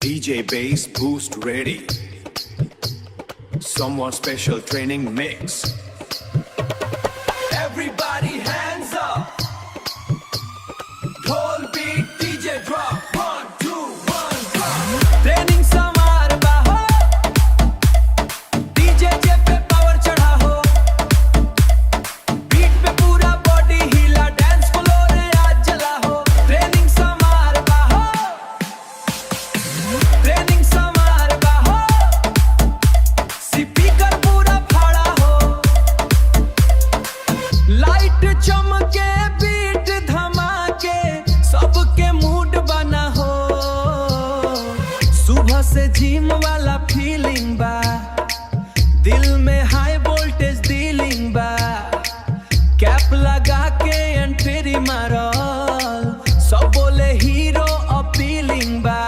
DJ bass boost ready. Someone special training mix. Everybody hands up. Whole beat DJ drop. 1 2 1 drop. Training समार बाहो. DJ जे पे power चढ़ा हो. Beat पे पूरा body हिला. डांस फ्लोर आज जला हो. ट्रेनिंग समार बाहो. ट्रेनिंग समार बाहो. स्पीकर पूरा फाड़ा हो. लाइट चमके बीट धमाके सबके मूड बना हो. सुबह से जिम वाला फीलिंग बा. दिल में हाई वोल्टेज डीलिंग बा. कैप लगा के एंट्री मारल. सब बोले हीरो अपीलिंग बा.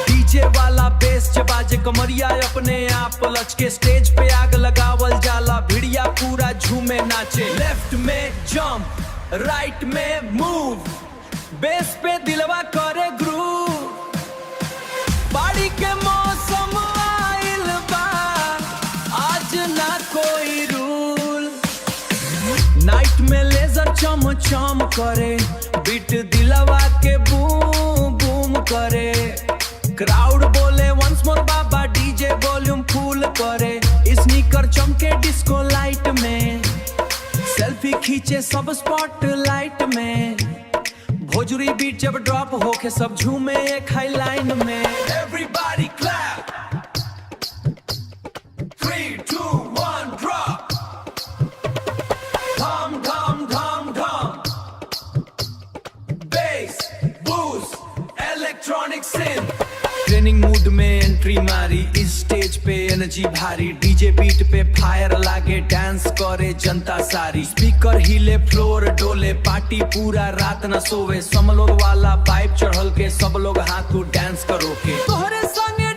डीजे वाला बेस जब बाजे कमरिया अपने आप लच के स्टेज पे आग लगावल जाला. भिड़िया पूरा झूमे नाचे. लेफ्ट में जंप राइट में मूव. बेस पे दिलवा करे ग्रूव. बाड़ी के मौसम आइल बा. आज ना कोई रूल. नाइट में लेजर चम चम करे. बीट दिलवा के बूम बूम करे. क्राउड बोले वंस मोर बाबा. डीजे वॉल्यूम फुल करे. स्नीकर चमके डिस्को लाइट में. सेल्फी खींचे सब स्पॉट लाइट में. भोजपुरी बीट जब ड्रॉप होके सब झूमे एक हाई लाइन में. Everybody clap. 3 2 1 drop. Dhum dhum dhum dhum. Bass boost electronic synth. Training mood में एंट्री मारी. इस स्टेज पे एनर्जी भारी. डीजे बीट पे फायर लागे. डांस करे जनता सारी. स्पीकर हिले फ्लोर डोले. पार्टी पूरा रात न सोवे. समलोग वाला पाइप चढ़ल के सब लोग हाथों डांस करो के. तोहरे संगे